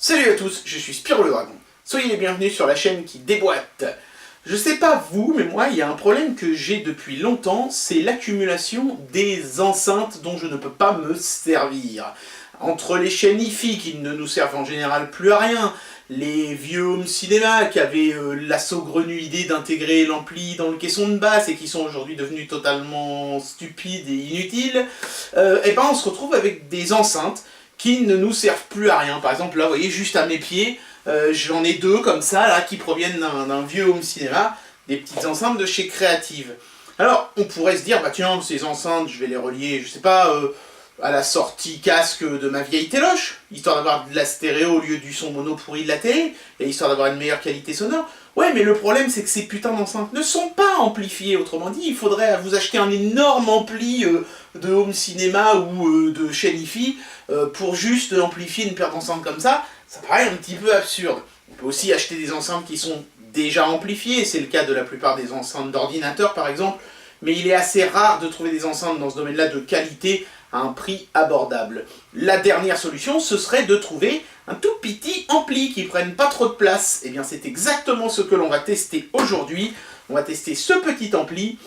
Salut à tous, je suis Spyro le Dragon. Soyez les bienvenus sur la chaîne qui déboîte. Je sais pas vous, mais moi, il y a un problème que j'ai depuis longtemps, c'est l'accumulation des enceintes dont je ne peux pas me servir. Entre les chaînes hi-fi qui ne nous servent en général plus à rien, les vieux home cinéma qui avaient la saugrenue idée d'intégrer l'ampli dans le caisson de basse et qui sont aujourd'hui devenus totalement stupides et inutiles, et ben on se retrouve avec des enceintes qui ne nous servent plus à rien. Par exemple, là, vous voyez, juste à mes pieds, j'en ai deux comme ça, là, qui proviennent d'un vieux home cinéma, des petites enceintes de chez Creative. Alors, on pourrait se dire, bah tiens, ces enceintes, je vais les relier, je sais pas, à la sortie casque de ma vieille téloche, histoire d'avoir de la stéréo au lieu du son mono pourri de la télé, et histoire d'avoir une meilleure qualité sonore. Ouais, mais le problème, c'est que ces putains d'enceintes ne sont pas amplifiées. Autrement dit, il faudrait vous acheter un énorme ampli de home cinéma ou de chaîne hi-fi pour juste amplifier une paire d'enceintes comme ça. Ça paraît un petit peu absurde. On peut aussi acheter des enceintes qui sont déjà amplifiées. C'est le cas de la plupart des enceintes d'ordinateur, par exemple. Mais il est assez rare de trouver des enceintes dans ce domaine-là de qualité à un prix abordable. La dernière solution, ce serait de trouver un tout petit ampli qui prenne pas trop de place. Et bien c'est exactement ce que l'on va tester aujourd'hui. On va tester ce petit ampli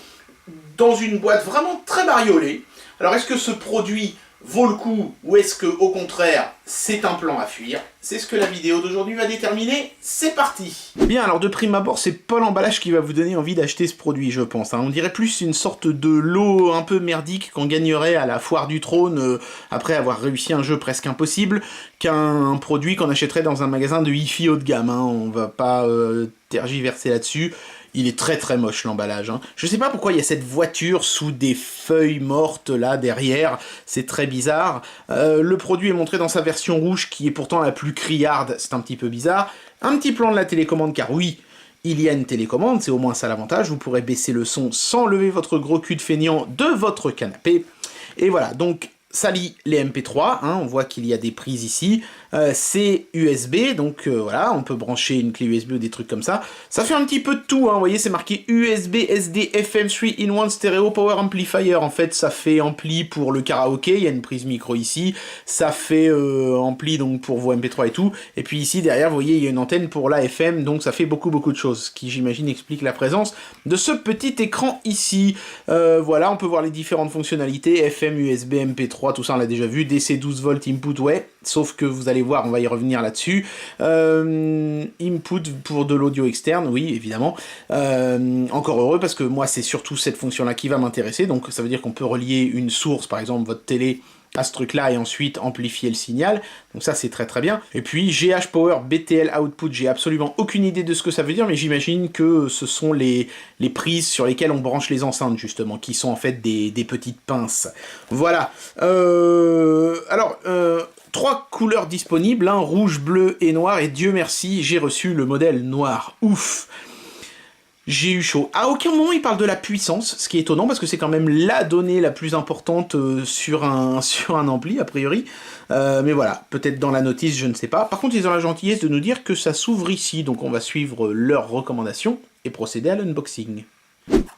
dans une boîte vraiment très bariolée. Alors est-ce que ce produit vaut le coup ou est-ce que au contraire c'est un plan à fuir? C'est ce que la vidéo d'aujourd'hui va déterminer. C'est parti. Bien, alors de prime abord, c'est pas l'emballage qui va vous donner envie d'acheter ce produit, je pense. On dirait plus une sorte de lot un peu merdique qu'on gagnerait à la foire du trône après avoir réussi un jeu presque impossible, qu'un produit qu'on achèterait dans un magasin de hi-fi haut de gamme. On va pas tergiverser là-dessus. Il est très très moche l'emballage. Je sais pas pourquoi il y a cette voiture sous des feuilles mortes là derrière, c'est très bizarre. Le produit est montré dans sa version rouge qui est pourtant la plus criarde, c'est un petit peu bizarre. Un petit plan de la télécommande car oui, il y a une télécommande, c'est au moins ça l'avantage, vous pourrez baisser le son sans lever votre gros cul de feignant de votre canapé. Et voilà, donc ça lit les MP3, on voit qu'il y a des prises ici, c'est USB, donc voilà, on peut brancher une clé USB ou des trucs comme ça. Ça fait un petit peu de tout, vous voyez, c'est marqué USB, SD, FM 3-in-1 Stereo Power Amplifier, en fait ça fait ampli pour le karaoké, il y a une prise micro ici, ça fait ampli donc pour vos MP3 et tout, et puis ici derrière, vous voyez, il y a une antenne pour la FM, donc ça fait beaucoup de choses, ce qui j'imagine explique la présence de ce petit écran ici. Voilà, on peut voir les différentes fonctionnalités, FM, USB, MP3, tout ça on l'a déjà vu, DC 12 volts input, ouais, sauf que vous allez voir, on va y revenir là-dessus. Input pour de l'audio externe, oui, évidemment. Encore heureux, parce que moi, c'est surtout cette fonction-là qui va m'intéresser, donc ça veut dire qu'on peut relier une source, par exemple votre télé, à ce truc-là, et ensuite amplifier le signal, donc ça c'est très très bien. Et puis GH Power BTL Output, j'ai absolument aucune idée de ce que ça veut dire, mais j'imagine que ce sont les prises sur lesquelles on branche les enceintes, justement, qui sont en fait des petites pinces. Voilà. Alors, 3 couleurs disponibles, rouge, bleu et noir, et Dieu merci, j'ai reçu le modèle noir. Ouf! J'ai eu chaud. À aucun moment il parle de la puissance, ce qui est étonnant parce que c'est quand même la donnée la plus importante sur un ampli, a priori. Mais voilà, peut-être dans la notice, je ne sais pas. Par contre, ils ont la gentillesse de nous dire que ça s'ouvre ici, donc on va suivre leurs recommandations et procéder à l'unboxing.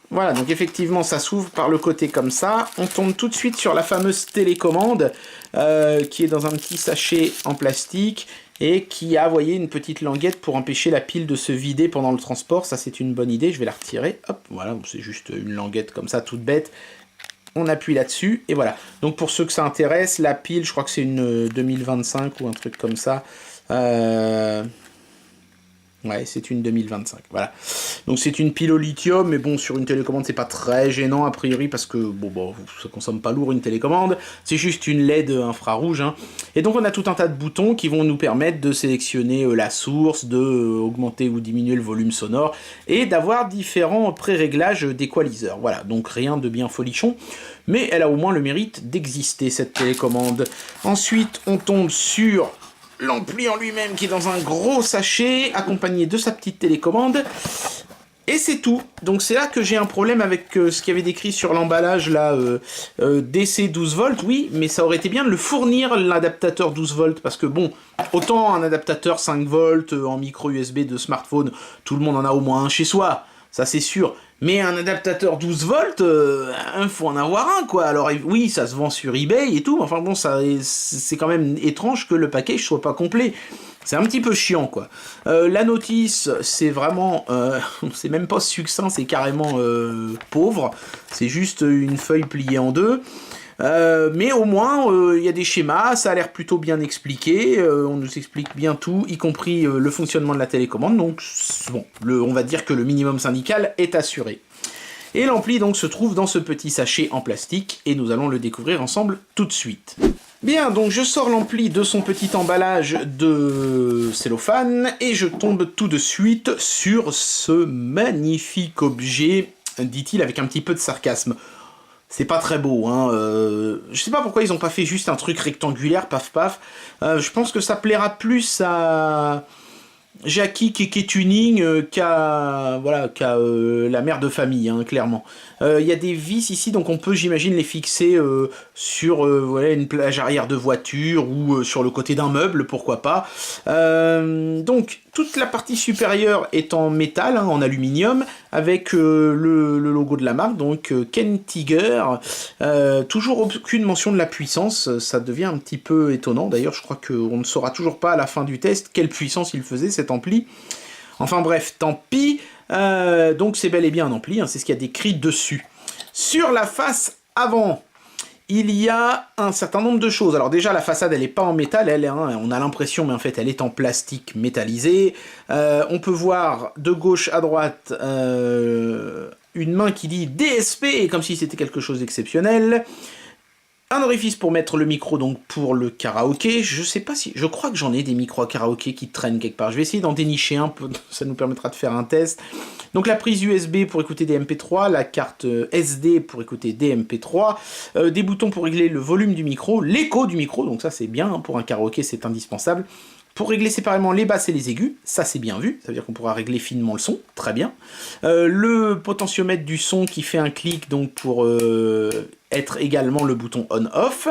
Voilà, donc effectivement, ça s'ouvre par le côté comme ça. On tombe tout de suite sur la fameuse télécommande, qui est dans un petit sachet en plastique, et qui a, vous voyez, une petite languette pour empêcher la pile de se vider pendant le transport. Ça, c'est une bonne idée, je vais la retirer. Hop, voilà, c'est juste une languette comme ça, toute bête. On appuie là-dessus, et voilà. Donc pour ceux que ça intéresse, la pile, je crois que c'est une 2025 ou un truc comme ça. Ouais, c'est une 2025, voilà. Donc c'est une pile au lithium, mais bon, sur une télécommande, c'est pas très gênant, a priori, parce que, bon, ça consomme pas lourd, une télécommande. C'est juste une LED infrarouge, Et donc on a tout un tas de boutons qui vont nous permettre de sélectionner la source, de augmenter ou diminuer le volume sonore, et d'avoir différents pré-réglages d'équaliseur. Voilà, donc rien de bien folichon, mais elle a au moins le mérite d'exister, cette télécommande. Ensuite, on tombe sur l'ampli en lui-même qui est dans un gros sachet, accompagné de sa petite télécommande. Et c'est tout. Donc c'est là que j'ai un problème avec ce qu'il y avait décrit sur l'emballage, là, DC 12 volts, oui, mais ça aurait été bien de le fournir, l'adaptateur 12 volts, parce que bon, autant un adaptateur 5 volts en micro USB de smartphone, tout le monde en a au moins un chez soi, ça c'est sûr. Mais un adaptateur 12 volts, faut en avoir un, quoi. Alors oui, ça se vend sur eBay et tout, mais enfin bon, c'est quand même étrange que le package soit pas complet. C'est un petit peu chiant, quoi. La notice, c'est vraiment... c'est même pas succinct, c'est carrément pauvre. C'est juste une feuille pliée en deux. Mais au moins, il y a des schémas, ça a l'air plutôt bien expliqué. On nous explique bien tout, y compris le fonctionnement de la télécommande. Donc, bon, on va dire que le minimum syndical est assuré. Et l'ampli donc se trouve dans ce petit sachet en plastique, et nous allons le découvrir ensemble tout de suite. Bien, donc je sors l'ampli de son petit emballage de cellophane, et je tombe tout de suite sur ce magnifique objet, dit-il avec un petit peu de sarcasme. C'est pas très beau, hein. Je sais pas pourquoi ils ont pas fait juste un truc rectangulaire, paf paf. Je pense que ça plaira plus à Jackie Keke Tuning qu'à la mère de famille, hein, clairement. Il y a des vis ici, donc on peut, j'imagine, les fixer sur une plage arrière de voiture ou sur le côté d'un meuble, pourquoi pas. Donc, toute la partie supérieure est en métal, hein, en aluminium, avec le logo de la marque, donc Ken Tiger. Toujours aucune mention de la puissance, ça devient un petit peu étonnant. D'ailleurs, je crois qu'on ne saura toujours pas à la fin du test quelle puissance il faisait, cet ampli. Enfin bref, tant pis. Donc c'est bel et bien un ampli, hein, c'est ce qu'il y a décrit dessus. Sur la face avant, il y a un certain nombre de choses. Alors déjà, la façade, elle n'est pas en métal, on a l'impression, mais en fait, elle est en plastique métallisé. On peut voir de gauche à droite une main qui dit DSP, comme si c'était quelque chose d'exceptionnel. Un orifice pour mettre le micro, donc pour le karaoké. Je sais pas si... Je crois que j'en ai des micros à karaoké qui traînent quelque part. Je vais essayer d'en dénicher un, ça nous permettra de faire un test. Donc la prise USB pour écouter des MP3, la carte SD pour écouter des MP3, des boutons pour régler le volume du micro, l'écho du micro, donc ça c'est bien, hein, pour un karaoké c'est indispensable. Pour régler séparément les basses et les aigus, ça c'est bien vu, ça veut dire qu'on pourra régler finement le son, très bien. Le potentiomètre du son qui fait un clic, donc pour être également le bouton on-off,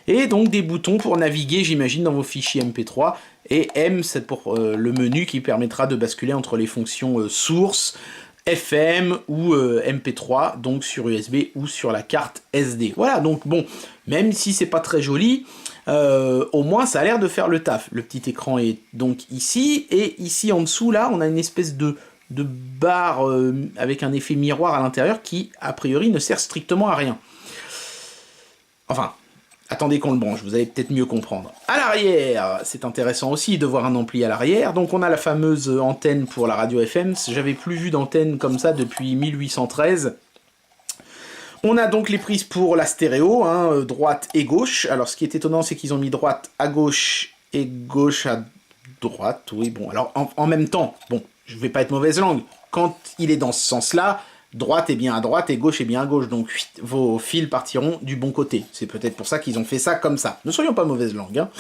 et donc des boutons pour naviguer, j'imagine, dans vos fichiers MP3, et M, c'est pour le menu qui permettra de basculer entre les fonctions source, FM ou MP3, donc sur USB ou sur la carte SD. Voilà, donc bon, même si c'est pas très joli, au moins ça a l'air de faire le taf. Le petit écran est donc ici, et ici en dessous, là, on a une espèce de barre avec un effet miroir à l'intérieur qui, a priori, ne sert strictement à rien. Enfin, attendez qu'on le branche, vous allez peut-être mieux comprendre. À l'arrière, c'est intéressant aussi de voir un ampli à l'arrière. Donc on a la fameuse antenne pour la radio FM. J'avais plus vu d'antenne comme ça depuis 1813. On a donc les prises pour la stéréo, hein, droite et gauche. Alors ce qui est étonnant, c'est qu'ils ont mis droite à gauche et gauche à droite. Oui, bon, alors en même temps, bon, je vais pas être mauvaise langue. Quand il est dans ce sens-là, droite est bien à droite et gauche est bien à gauche, donc vos fils partiront du bon côté. C'est peut-être pour ça qu'ils ont fait ça comme ça. Ne soyons pas mauvaise langue. Hein.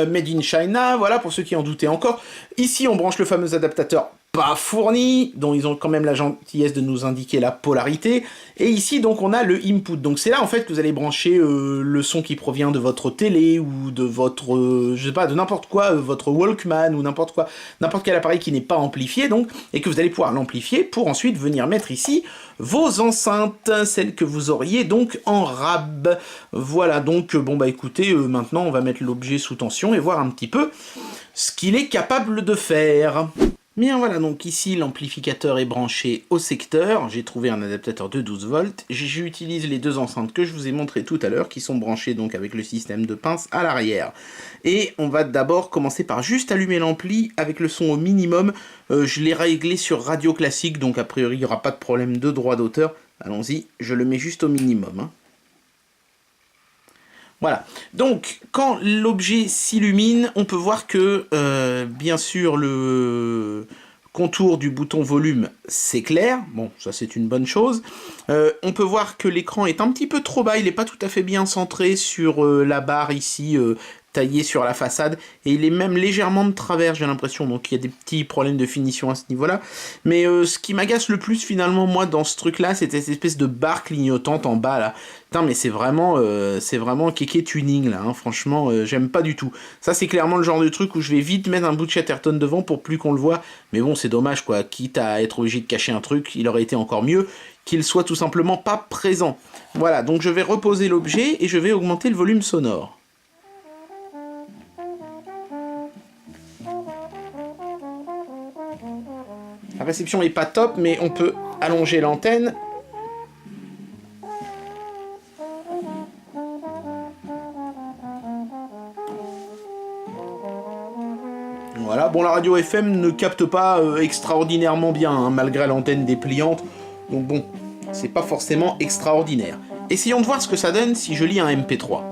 Made in China, voilà, pour ceux qui en doutaient encore. Ici, on branche le fameux adaptateur pas fourni, dont ils ont quand même la gentillesse de nous indiquer la polarité. Et ici, donc, on a le input. Donc c'est là, en fait, que vous allez brancher le son qui provient de votre télé, ou de votre, je sais pas, de n'importe quoi, votre Walkman, ou n'importe quoi, n'importe quel appareil qui n'est pas amplifié, donc, et que vous allez pouvoir l'amplifier pour ensuite venir mettre ici vos enceintes, celles que vous auriez donc en rab. Voilà, donc, bon, bah écoutez, maintenant, on va mettre l'objet sous tension et voir un petit peu ce qu'il est capable de faire. Bien voilà, donc ici l'amplificateur est branché au secteur, j'ai trouvé un adaptateur de 12 volts, j'utilise les deux enceintes que je vous ai montrées tout à l'heure, qui sont branchées donc avec le système de pince à l'arrière. Et on va d'abord commencer par juste allumer l'ampli avec le son au minimum, je l'ai réglé sur radio classique, donc a priori il n'y aura pas de problème de droit d'auteur, allons-y, je le mets juste au minimum. Hein. Voilà, donc quand l'objet s'illumine, on peut voir que, bien sûr, le contour du bouton volume s'éclaire, bon, ça c'est une bonne chose. On peut voir que l'écran est un petit peu trop bas, il n'est pas tout à fait bien centré sur la barre ici, taillée sur la façade, et il est même légèrement de travers, j'ai l'impression, donc il y a des petits problèmes de finition à ce niveau-là. Mais ce qui m'agace le plus finalement, moi, dans ce truc-là, c'est cette espèce de barre clignotante en bas, là. Putain, mais c'est vraiment Keke Tuning, là, hein. Franchement, j'aime pas du tout. Ça, c'est clairement le genre de truc où je vais vite mettre un bout de Chatterton devant pour plus qu'on le voit, mais bon, c'est dommage, quoi. Quitte à être obligé de cacher un truc, il aurait été encore mieux qu'il soit tout simplement pas présent. Voilà, donc je vais reposer l'objet et je vais augmenter le volume sonore. réception est pas top, mais on peut allonger l'antenne. Voilà, bon, la radio FM ne capte pas extraordinairement bien, hein, malgré l'antenne dépliante, donc bon, c'est pas forcément extraordinaire. Essayons de voir ce que ça donne si je lis un MP3.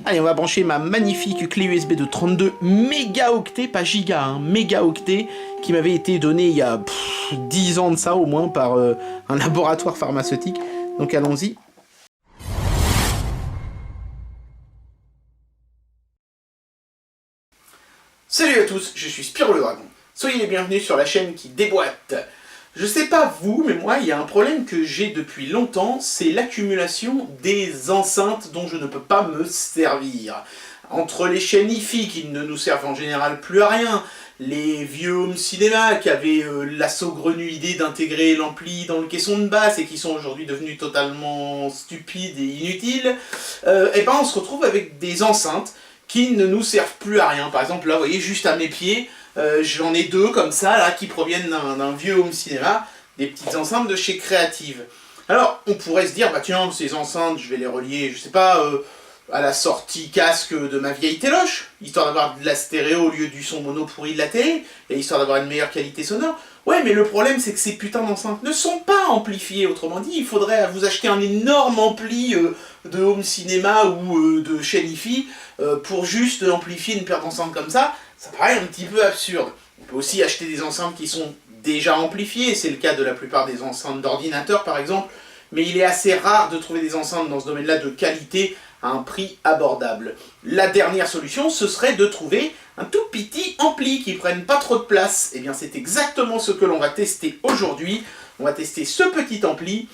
Allez, on va brancher ma magnifique clé USB de 32 mégaoctets, pas giga, hein, mégaoctets, qui m'avait été donnée il y a 10 ans de ça au moins par un laboratoire pharmaceutique. Donc allons-y. Salut à tous, je suis Spyro le Dragon. Soyez les bienvenus sur la chaîne qui déboîte. Je sais pas vous, mais moi, il y a un problème que j'ai depuis longtemps, c'est l'accumulation des enceintes dont je ne peux pas me servir. Entre les chaînes hi-fi qui ne nous servent en général plus à rien, les vieux home cinéma qui avaient la saugrenue idée d'intégrer l'ampli dans le caisson de basse et qui sont aujourd'hui devenus totalement stupides et inutiles, et ben on se retrouve avec des enceintes qui ne nous servent plus à rien. Par exemple, là, vous voyez, juste à mes pieds, j'en ai deux comme ça, là, qui proviennent d'un vieux home cinéma, des petites enceintes de chez Creative. Alors, on pourrait se dire, bah tiens, ces enceintes, je vais les relier, je sais pas, à la sortie casque de ma vieille téloche, histoire d'avoir de la stéréo au lieu du son mono pourri de la télé, et histoire d'avoir une meilleure qualité sonore. Ouais, mais le problème, c'est que ces putains d'enceintes ne sont pas amplifiées. Autrement dit, il faudrait vous acheter un énorme ampli de home cinéma ou de chaîne hi-fi pour juste amplifier une paire d'enceintes comme ça. Ça paraît un petit peu absurde. On peut aussi acheter des enceintes qui sont déjà amplifiées. C'est le cas de la plupart des enceintes d'ordinateur, par exemple. Mais il est assez rare de trouver des enceintes dans ce domaine-là de qualité à un prix abordable. La dernière solution, ce serait de trouver un tout petit ampli qui prenne pas trop de place. Et bien c'est exactement ce que l'on va tester aujourd'hui. On va tester ce petit ampli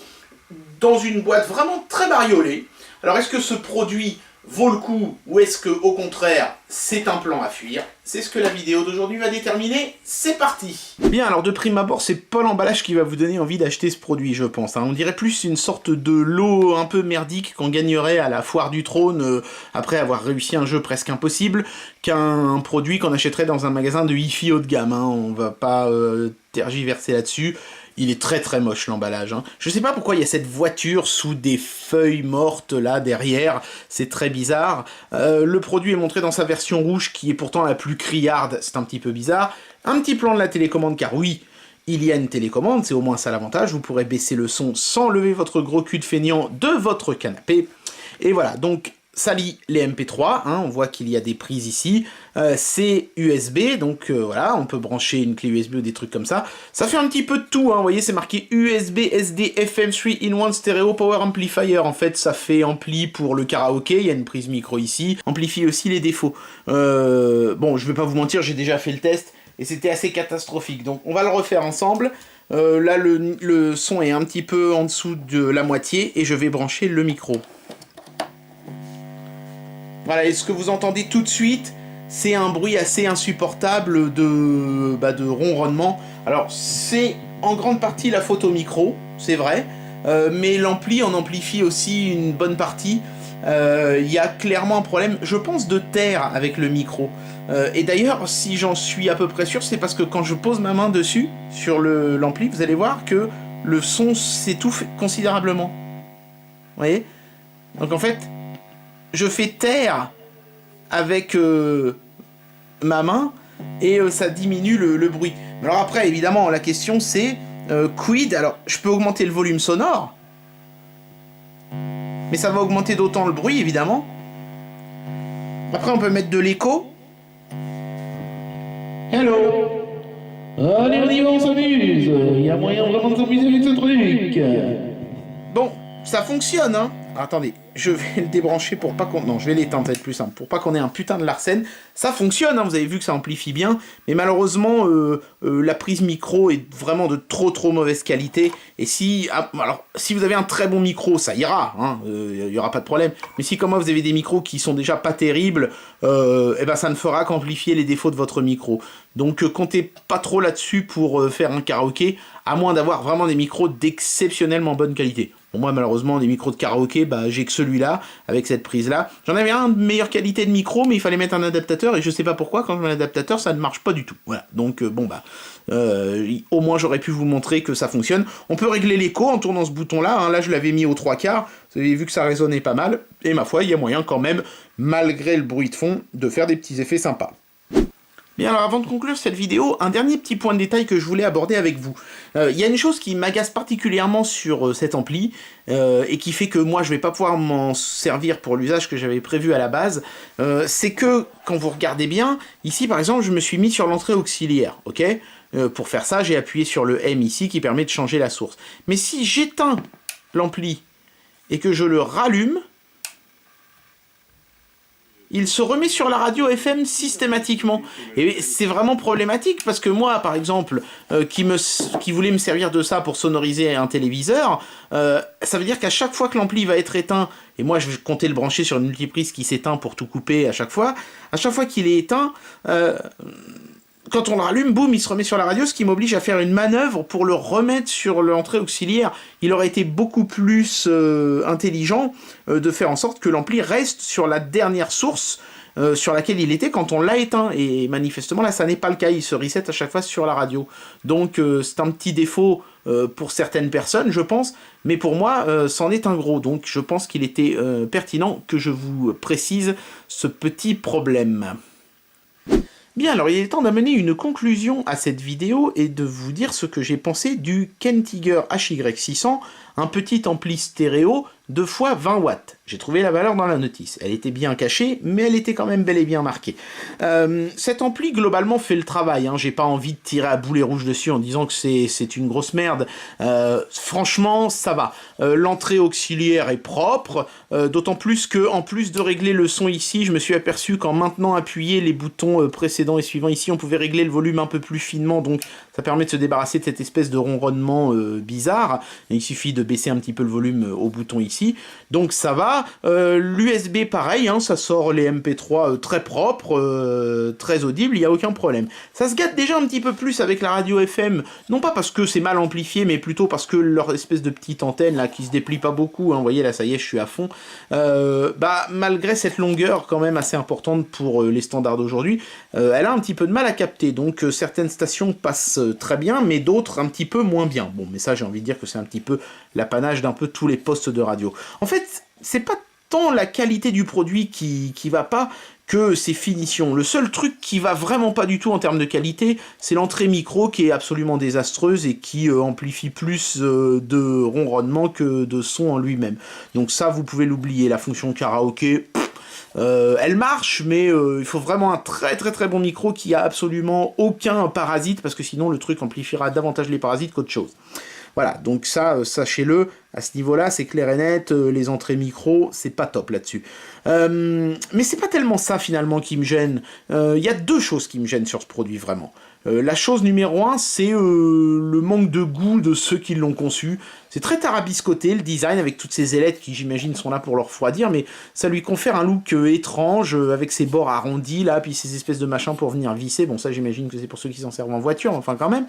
dans une boîte vraiment très bariolée. Alors est-ce que ce produit vaut le coup ou est-ce que au contraire c'est un plan à fuir? C'est ce que la vidéo d'aujourd'hui va déterminer. C'est parti! Bien, alors de prime abord, c'est pas l'emballage qui va vous donner envie d'acheter ce produit, je pense. Hein. On dirait plus une sorte de lot un peu merdique qu'on gagnerait à la foire du trône après avoir réussi un jeu presque impossible, qu'un produit qu'on achèterait dans un magasin de hi-fi haut de gamme. Hein. On va pas tergiverser là-dessus. Il est très très moche l'emballage. Hein. Je sais pas pourquoi il y a cette voiture sous des feuilles mortes là derrière. C'est très bizarre. Le produit est montré dans sa version rouge qui est pourtant la plus criarde. C'est un petit peu bizarre. Un petit plan de la télécommande car oui, il y a une télécommande. C'est au moins ça l'avantage. Vous pourrez baisser le son sans lever votre gros cul de feignant de votre canapé. Et voilà, donc ça lit les MP3, hein, on voit qu'il y a des prises ici, c'est USB, donc voilà, on peut brancher une clé USB ou des trucs comme ça. Ça fait un petit peu de tout, hein, vous voyez, c'est marqué USB, SD, FM 3-in-1 Stereo Power Amplifier. En fait, ça fait ampli pour le karaoké, il y a une prise micro ici, amplifie aussi les défauts. Bon, je vais pas vous mentir, j'ai déjà fait le test, et c'était assez catastrophique, donc on va le refaire ensemble. Là, le son est un petit peu en dessous de la moitié, et je vais brancher le micro. Voilà, et ce que vous entendez tout de suite, c'est un bruit assez insupportable de ronronnement. Alors, c'est en grande partie la faute au micro, c'est vrai, mais l'ampli en amplifie aussi une bonne partie. Il y a clairement un problème, je pense, de terre avec le micro. Et d'ailleurs, si j'en suis à peu près sûr, c'est parce que quand je pose ma main dessus, sur l'ampli, vous allez voir que le son s'étouffe considérablement. Vous voyez? Donc en fait, je fais taire avec ma main et ça diminue le bruit. Alors après, évidemment, la question c'est quid? Alors, je peux augmenter le volume sonore, mais ça va augmenter d'autant le bruit, évidemment. Après, on peut mettre de l'écho. Hello! Allez, on y va, on s'amuse! Il y a moyen vraiment de s'amuser avec ce truc! Bon, ça fonctionne, hein? Attendez, je vais le débrancher pour pas qu'on... Non, je vais l'éteindre, ça va être plus simple. Pour pas qu'on ait un putain de Larsen. Ça fonctionne, hein, vous avez vu que ça amplifie bien. Mais malheureusement, la prise micro est vraiment de trop mauvaise qualité. Et si... alors, si vous avez un très bon micro, ça ira. Hein, y aura pas de problème. Mais si, comme moi, vous avez des micros qui sont déjà pas terribles, eh ben, ça ne fera qu'amplifier les défauts de votre micro. Donc, comptez pas trop là-dessus pour faire un karaoké, à moins d'avoir vraiment des micros d'exceptionnellement bonne qualité. Bon, moi, malheureusement, des micros de karaoké, bah, j'ai que celui-là, avec cette prise-là. J'en avais un de meilleure qualité de micro, mais il fallait mettre un adaptateur, et je sais pas pourquoi, quand je mets un adaptateur, ça ne marche pas du tout. Voilà, donc bon, bah, au moins j'aurais pu vous montrer que ça fonctionne. On peut régler l'écho en tournant ce bouton-là, hein. Là, je l'avais mis aux 3/4, vous avez vu que ça résonnait pas mal, et ma foi, il y a moyen quand même, malgré le bruit de fond, de faire des petits effets sympas. Bien, alors avant de conclure cette vidéo, un dernier petit point de détail que je voulais aborder avec vous. Il y a une chose qui m'agace particulièrement sur cet ampli, et qui fait que moi je vais pas pouvoir m'en servir pour l'usage que j'avais prévu à la base, c'est que, quand vous regardez bien, ici par exemple je me suis mis sur l'entrée auxiliaire, ok. Pour faire ça, j'ai appuyé sur le M ici qui permet de changer la source. Mais si j'éteins l'ampli et que je le rallume, il se remet sur la radio FM systématiquement. Et c'est vraiment problématique parce que moi, par exemple, qui voulait me servir de ça pour sonoriser un téléviseur, ça veut dire qu'à chaque fois que l'ampli va être éteint, et moi je comptais le brancher sur une multiprise qui s'éteint pour tout couper à chaque fois qu'il est éteint, quand on le rallume, boum, il se remet sur la radio, ce qui m'oblige à faire une manœuvre pour le remettre sur l'entrée auxiliaire. Il aurait été beaucoup plus intelligent de faire en sorte que l'ampli reste sur la dernière source sur laquelle il était quand on l'a éteint. Et manifestement, là, ça n'est pas le cas. Il se reset à chaque fois sur la radio. Donc, c'est un petit défaut pour certaines personnes, je pense. Mais pour moi, c'en est un gros. Donc, je pense qu'il était pertinent que je vous précise ce petit problème. Bien, alors il est temps d'amener une conclusion à cette vidéo et de vous dire ce que j'ai pensé du Kentiger HY600, un petit ampli stéréo 2 x 20 watts. J'ai trouvé la valeur dans la notice. Elle était bien cachée, mais elle était quand même bel et bien marquée. Cet ampli, globalement, fait le travail. Hein. J'ai pas envie de tirer à boulet rouge dessus en disant que c'est une grosse merde. Franchement, ça va. L'entrée auxiliaire est propre, d'autant plus que, en plus de régler le son ici, je me suis aperçu qu'en maintenant appuyer les boutons précédents et suivants ici, on pouvait régler le volume un peu plus finement, donc ça permet de se débarrasser de cette espèce de ronronnement bizarre. Et il suffit de baisser un petit peu le volume au bouton ici. Donc ça va. L'USB pareil, hein, ça sort les MP3 très propres, très audibles, il n'y a aucun problème. Ça se gâte déjà un petit peu plus avec la radio FM, non pas parce que c'est mal amplifié, mais plutôt parce que leur espèce de petite antenne là qui se déplie pas beaucoup, hein, vous voyez là ça y est je suis à fond, malgré cette longueur quand même assez importante pour les standards d'aujourd'hui, elle a un petit peu de mal à capter, donc certaines stations passent très bien, mais d'autres un petit peu moins bien. Bon, mais ça j'ai envie de dire que c'est un petit peu l'apanage d'un peu tous les postes de radio. En fait, c'est pas tant la qualité du produit qui va pas que ses finitions. Le seul truc qui va vraiment pas du tout en termes de qualité, c'est l'entrée micro qui est absolument désastreuse et qui amplifie plus de ronronnement que de son en lui-même. Donc ça, vous pouvez l'oublier. La fonction karaoké, elle marche, mais il faut vraiment un très très très bon micro qui a absolument aucun parasite, parce que sinon le truc amplifiera davantage les parasites qu'autre chose. Voilà, donc ça, sachez-le, à ce niveau-là, c'est clair et net, les entrées micro, c'est pas top là-dessus. Mais c'est pas tellement ça, finalement, qui me gêne. Il y a deux choses qui me gênent sur ce produit, vraiment. La chose numéro 1, c'est le manque de goût de ceux qui l'ont conçu. C'est très tarabiscoté, le design, avec toutes ces ailettes qui, j'imagine, sont là pour le refroidir, mais ça lui confère un look étrange, avec ses bords arrondis, là, puis ces espèces de machins pour venir visser. Bon, ça, j'imagine que c'est pour ceux qui s'en servent en voiture, enfin, quand même.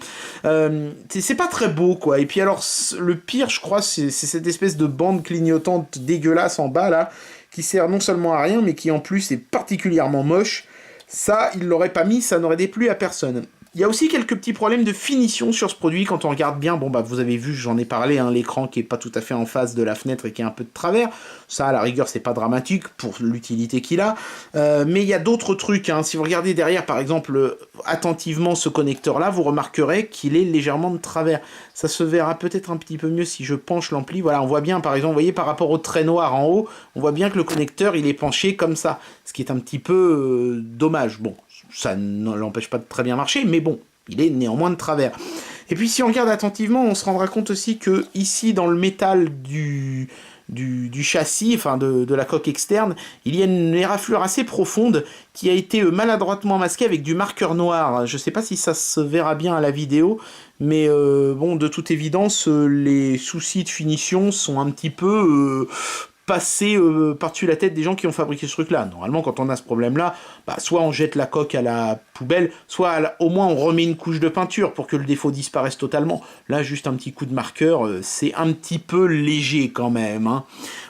C'est pas très beau, quoi. Et puis alors, le pire, je crois, c'est cette espèce de bande clignotante dégueulasse en bas, là, qui sert non seulement à rien, mais qui, en plus, est particulièrement moche. Ça, il l'aurait pas mis, ça n'aurait déplu à personne. Il y a aussi quelques petits problèmes de finition sur ce produit quand on regarde bien. Bon, bah, vous avez vu, j'en ai parlé, hein, l'écran qui est pas tout à fait en face de la fenêtre et qui est un peu de travers. Ça, à la rigueur, c'est pas dramatique pour l'utilité qu'il a. Mais il y a d'autres trucs, hein. Si vous regardez derrière, par exemple, attentivement ce connecteur-là, vous remarquerez qu'il est légèrement de travers. Ça se verra peut-être un petit peu mieux si je penche l'ampli. Voilà, on voit bien, par exemple, vous voyez, par rapport au trait noir en haut, on voit bien que le connecteur, il est penché comme ça. Ce qui est un petit peu dommage. Bon, ça ne l'empêche pas de très bien marcher, mais bon, il est néanmoins de travers. Et puis si on regarde attentivement, on se rendra compte aussi que ici, dans le métal du châssis, enfin de la coque externe, il y a une éraflure assez profonde qui a été maladroitement masquée avec du marqueur noir. Je ne sais pas si ça se verra bien à la vidéo, mais bon, de toute évidence, les soucis de finition sont un petit peu passer par-dessus la tête des gens qui ont fabriqué ce truc-là. Normalement, quand on a ce problème-là, bah, soit on jette la coque à la poubelle, soit au moins on remet une couche de peinture pour que le défaut disparaisse totalement. Là, juste un petit coup de marqueur, c'est un petit peu léger quand même, hein.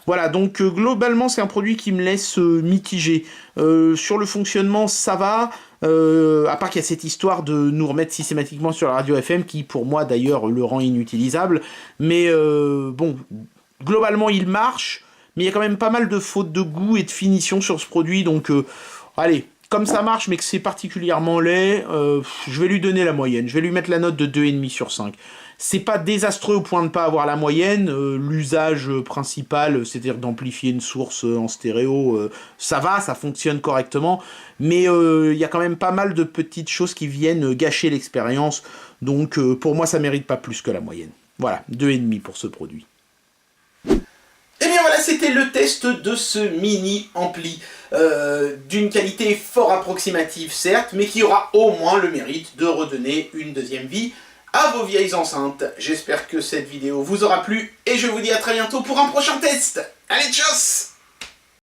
Voilà, donc globalement, c'est un produit qui me laisse mitigé. Sur le fonctionnement, ça va. À part qu'il y a cette histoire de nous remettre systématiquement sur la radio FM, qui pour moi d'ailleurs le rend inutilisable. Mais bon, globalement il marche, mais il y a quand même pas mal de fautes de goût et de finition sur ce produit. Donc allez, comme ça marche mais que c'est particulièrement laid, je vais lui donner la moyenne. Je vais lui mettre la note de 2,5 sur 5. C'est pas désastreux au point de ne pas avoir la moyenne. L'usage principal, c'est-à-dire d'amplifier une source en stéréo, ça va, ça fonctionne correctement. Mais il y a quand même pas mal de petites choses qui viennent gâcher l'expérience. Donc pour moi, ça mérite pas plus que la moyenne. Voilà, 2,5 pour ce produit. Et bien voilà, c'était le test de ce mini ampli. D'une qualité fort approximative, certes, mais qui aura au moins le mérite de redonner une deuxième vie à vos vieilles enceintes. J'espère que cette vidéo vous aura plu et je vous dis à très bientôt pour un prochain test. Allez, tchuss!